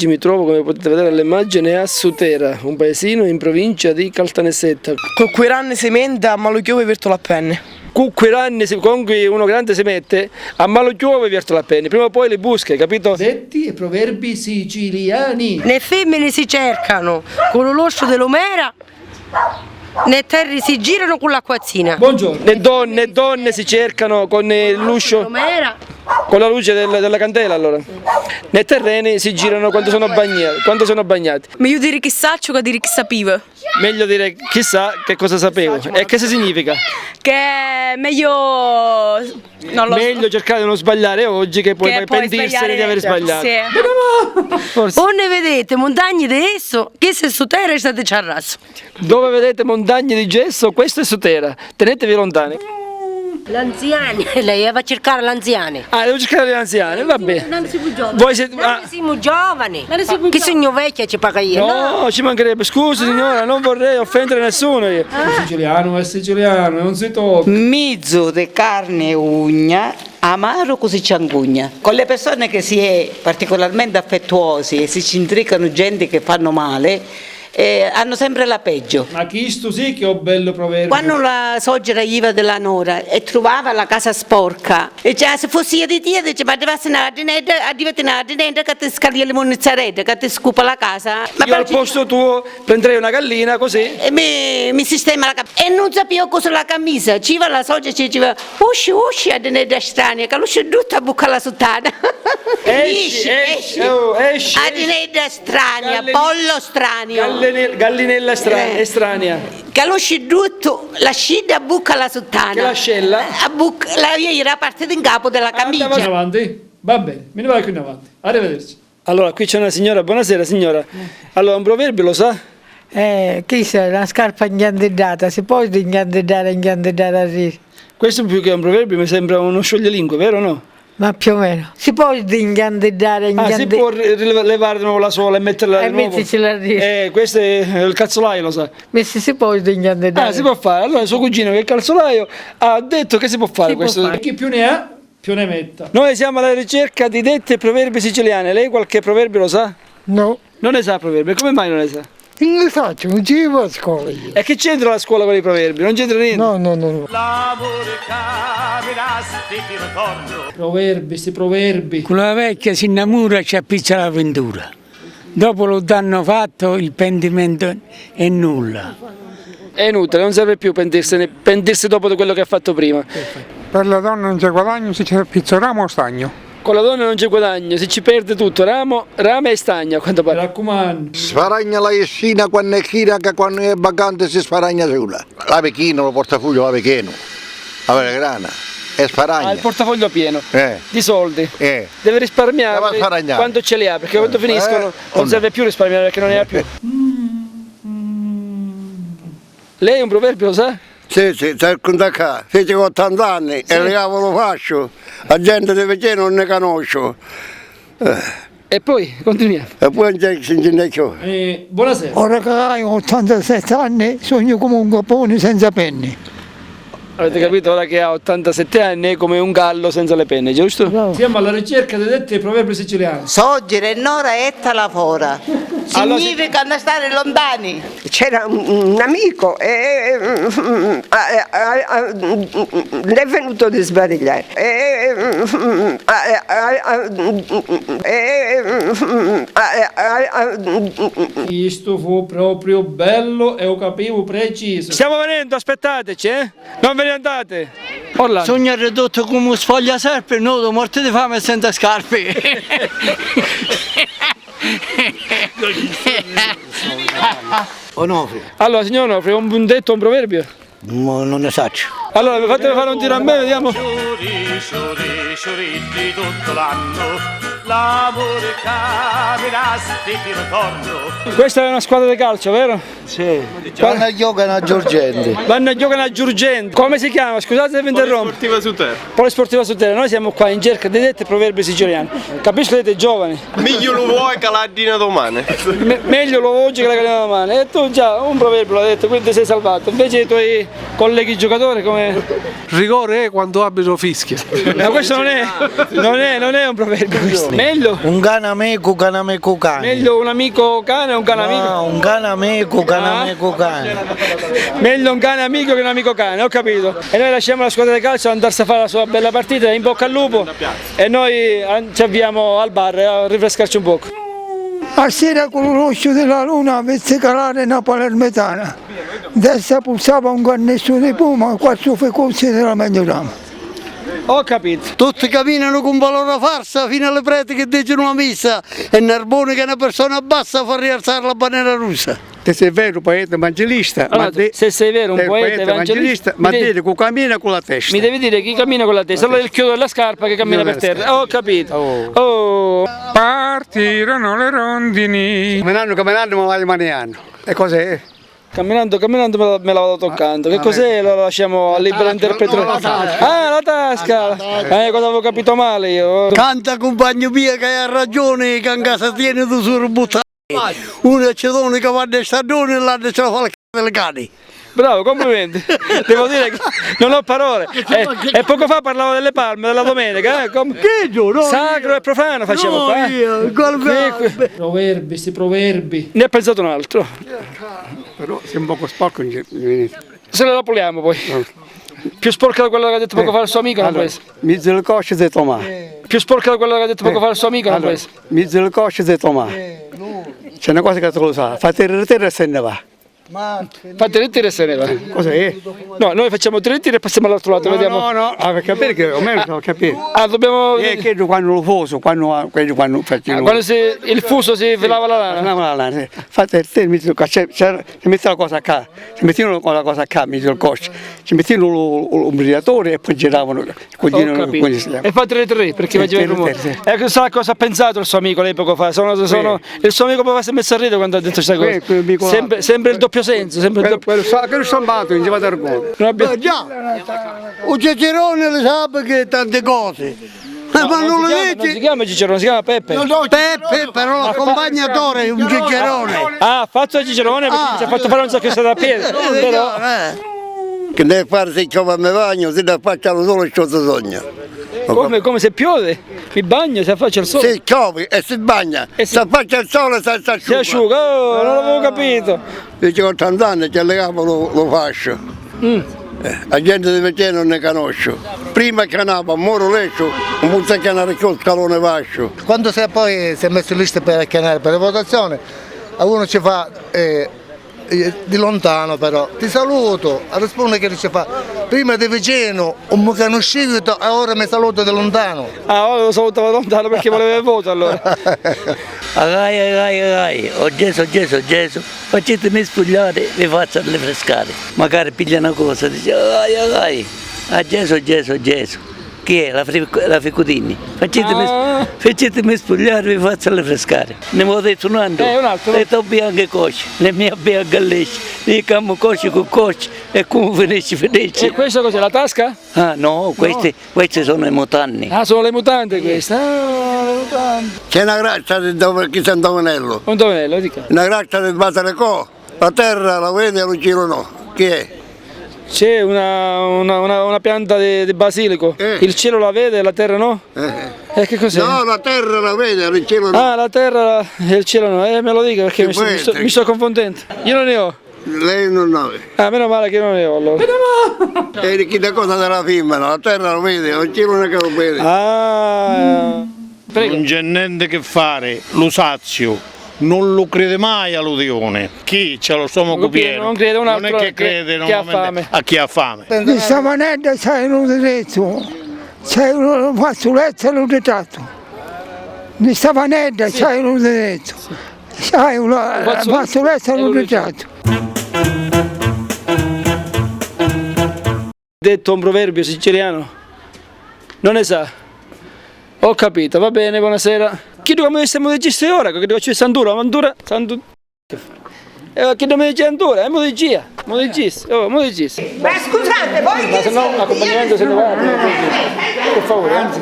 Oggi mi trovo, come potete vedere all'immagine, a Sutera, un paesino in provincia di Caltanissetta. Con quei ranni si menta, ma lo chiove verto la penne. Con quei ranni, con cui uno grande si mette, a malo chiove verto la penne. Prima o poi le busche, capito? Detti e proverbi siciliani. Le femmine si cercano con l'oloscio dell'omera, le terre si girano con l'acquazzina. Buongiorno. Le donne si cercano con l'uscio, con la luce della candela, allora. Nei terreni si girano quando sono bagnati. Meglio dire chissà ciò che dire chi sapeva. Meglio dire chissà che cosa sapevo. E che significa? Che è meglio... non lo Meglio cercare di non sbagliare oggi che poi pentirsene di aver sbagliato. Sì. Forse. O ne vedete montagne di esso, che se Sutera state ciarrasso. Dove vedete montagne di gesso, questo è Sutera. Tenetevi lontani. L'anziani, lei va a cercare l'anziani. Ah, devo cercare gli anziani, va bene. Non siamo giovani. Voi siete... Non siamo giovani. Che segno vecchia ci paga io? No, ci mancherebbe. Scusi signora, non vorrei offendere nessuno io. È siciliano, non si tocca. Mezzo di carne e ugna, amaro così ciangugna. Con le persone che si è particolarmente affettuosi e si ci intricano gente che fanno male, hanno sempre la peggio. Ma chi sto sì che ho bello proverbio. Quando la suocera iva della nora e trovava la casa sporca, e già se fossi io di te, dice, ma deve essere una dinetta che ti scaglia le mozzarella, che ti scupa la casa. Ma io al posto tuo prenderei una gallina così. E mi sistema la camisa. E non sapevo cosa la camisa. Ci va la suocera ci diceva, usci a dinetta strana, che l'usci tutta a bucca la sottana. Esci. A dinetta strana, pollo strano. Gallinella estranea. Che lo scidutto, la scida a bucca la sottana. Che l'ascella? La era partita in capo della camicia. Andiamo avanti. Va bene, me ne vado qui in avanti. Arrivederci. Allora, qui c'è una signora. Buonasera signora. Allora, un proverbio lo sa? Chi sa, una scarpa inghiandellata, si può inghiandellare a rir. Questo più che un proverbio mi sembra uno scioglilingue, vero o no? Ma più o meno. Si può inghiandellare si può levare di nuovo la suola e metterla di nuovo? Mettercela a rir. Questo è il calzolaio, lo sa. Si può inghiandellare. Si può fare. Allora suo cugino che è il calzolaio ha detto che si può fare questo. Può fare. Chi più ne ha, più ne metta. Noi siamo alla ricerca di dette e proverbi siciliani. Lei qualche proverbio lo sa? No. Non ne sa proverbi. Come mai non ne sa? Non lo faccio, non ci vado a scuola io. E che c'entra la scuola con i proverbi? Non c'entra niente. No. Proverbi. Con la vecchia si innamora e ci appiccia l'avventura. Dopo lo danno fatto, il pentimento è nulla. È inutile, non serve più pentirsi dopo di quello che ha fatto prima. Per la donna non c'è guadagno, se c'è pizzo ramo o stagno. Con la donna non c'è guadagno, si ci perde tutto, rame e stagno a quanto pare. Raccomando. Sfaragna la essina quando è china, che quando è vacante si sfaragna sola. La pechino, lo portafoglio la pechino, la grana, e sfaragna. Ha il portafoglio pieno di soldi. Deve risparmiare quando ce li ha, perché quando finiscono non serve più risparmiare perché non ne ha più. Lei un proverbio lo sa? Sì, cerco da qua, fece 80 anni e il cavolo faccio, la gente di vicino non ne conosco. E poi, continuiamo. E poi non si intende più. Buonasera. Ora che ho 87 anni, sogno comunque buoni senza penni. Avete capito? Ora che ha 87 anni è come un gallo senza le penne, giusto? No. Siamo alla ricerca dei detti e proverbi siciliani. Soggere nora etta la fora. Significa non stare lontani. C'era un amico e è venuto di sbadigliare. Questo fu proprio bello e ho capivo preciso. Stiamo venendo, aspettateci, Non ve ne andate. Orlando. Sogno ridotto come un sfogliaserpe, nudo, morto di fame e senza scarpe. Onofrio. Allora, signor Onofrio, un detto, un proverbio? Non ne saccio. Allora, fatemi fare un tiro a me, vediamo. Sciuritti tutto l'anno, l'amore capirà se ti ritorno. Questa è una squadra di calcio, vero? Sì. Vanno a giocare a Giorgenti. Vanno a giocare a Giurgenti. Come si chiama? Scusate se vi interrompo. Sportiva su terra. Polisportiva su terra. Noi siamo qua in cerca di detti proverbi siciliani. Capisco che siete giovani. Meglio lo vuoi che la dina domani. Meglio lo oggi che la canina domani. E tu già un proverbio l'hai detto, quindi sei salvato. Invece i tuoi colleghi giocatori come. Rigore è quando abito fischia. Ma questo non è un proverbio questo. Meglio? Un cane amico cane. Meglio un amico cane o un cane amico? No, un cane amico cane. Meglio un cane amico che un amico cane, ho capito. E noi lasciamo la squadra di calcio andarsi a fare la sua bella partita, in bocca al lupo. E noi ci avviamo al bar a rinfrescarci un poco. A sera con lo rosso della luna venne calare una palermitana. Adesso pulsava un cannesso di puma, quattro fecosi della meglio. Ho capito. Tutti camminano con valore farsa fino alle preti che dicono una messa e Narbone che è una persona bassa fa rialzare la bandiera russa. Se sei vero poeta evangelista, Allora, se sei vero un poeta evangelista, ma dire che cammina con la testa. mi devi dire chi cammina con la testa, allora il chiodo della scarpa che cammina per terra. Ho capito. Oh. Partirono le rondini. Camminando, ma vai maniano. E cos'è? Camminando me la vado toccando. Che cos'è? Lo lasciamo a libera interpretazione. Ah, la tasca! Cosa avevo capito male io? Canta compagno mio che hai ragione, che in casa tiene tu sul buttare. Uno c'è donne che va a stagione e l'altro ce la fa il c***o delle cani. Bravo, complimenti. Devo dire che non ho parole. E poco fa parlavo delle palme, della domenica. Che giorno? Sacro e profano facciamo qua. Proverbi, sti proverbi. Ne ha pensato un altro. Però sei un poco sporco. Se lo puliamo poi. Più sporca da quello che ha detto poco fa il suo amico, non può essere. Mezzo le cosce di Tomà. Più sporca da quello che ha detto poco fa il suo amico, non può essere. Mezzo le cosce di Tomà. C'è una cosa che tu lo sai, fate il ritiro e se ne va. Fate ritiro e se ne va. Cos'è? No, noi facciamo tre ritiri e passiamo all'altro lato, vediamo. No, per capire che o meno devo capire. Ah, dobbiamo. Che quando lo fuso, quando facciamo. Quando il fuso si velava la lana. Fate il ritiro, si mette la cosa a si mettevano la cosa a mezzo il cosce, si mettevano l'ombriatore e poi giravano. E fate le tre perché faceva il rumore. Ecco, sa cosa ha pensato il suo amico lei poco fa? Il suo amico poi si è messo a ridere quando ha detto questa cosa. Sempre il doppio senso, sempre il doppio. Che non sto ambato, non si va a argomento. Già, un Cicerone le sa che tante cose. Ma non le vedi? Non si chiama Cicerone, si chiama Peppe. Peppe, però l'accompagnatore è un Cicerone. Ah, ha fatto Cicerone perché ci ha fatto fare un sacco di strada a piedi. Però. Che deve fare se ciò mi bagno, se ne facciano solo il sogno. Come se piove? Mi bagno, si affaccia il sole. Se piove e si bagna, si affaccia il sole e si asciuga. Si asciuga, oh, non l'avevo capito. Io ho 80 anni, ci legavo lo fascio. La gente di vicino non ne conosce. Prima chiamava Moro Leccio, un punto di chiamare il scalone vascio. Quando si è messo in lista per chiamare per la votazione, a uno ci fa di lontano però, ti saluto, risponde che ci fa, prima di vicino, un mi conosciuto e ora mi saluto di lontano. Ah, ora lo salutavo da lontano perché voleva il voto allora. Agai, oh Gesù, facetemi spogliare, vi faccio rinfrescare. Magari piglia una cosa, dice agai, a Gesù. Chi è? La Ficudini. Facetemi spogliare, vi faccio rinfrescare. Ne avevo detto un anno. Un altro. Le tue bianche cosce, le mie bianche gallecce, le cammo cosce con cosce e come finisce. E questo cos'è, la tasca? Ah no, queste sono i mutanni. Ah, sono le mutande queste. Le mutande. C'è una grazia di San Domenello. Un Domenello, dica. Una grazia di Basalecò. La terra la vede e lo giro no. Chi è? C'è una pianta di basilico, il cielo la vede e la terra no? Che cos'è? No, la terra la vede e il cielo no. Ah, la terra e il cielo no, me lo dica perché mi sto confondendo. Io non ne ho. Lei non ha. Ah, meno male che non ne ho allora. E chi da cosa della firma, la terra lo vede, il cielo non è che lo vede. Ah, prego. Non c'è niente che fare, lo sazio. Non lo crede mai all'udione. Chi c'ha lo stomaco pieno non crede un altro non è che crede che ha fame. a chi ha fame. Di stavanetta c'è un diritto, c'è un fazzoletto e un ritratto. Di stavanetta c'è un diritto, c'è un fazzoletto e un ritratto. Detto un proverbio siciliano? Non ne sa? Ho capito, va bene, buonasera. Chiedo come stiamo registrando ora, che devo Sandura. Che non mi dice ancora, è modiggia. Oh, Ma scusate, voi ma se no l'accompagnamento se ne va. Per favore, anzi.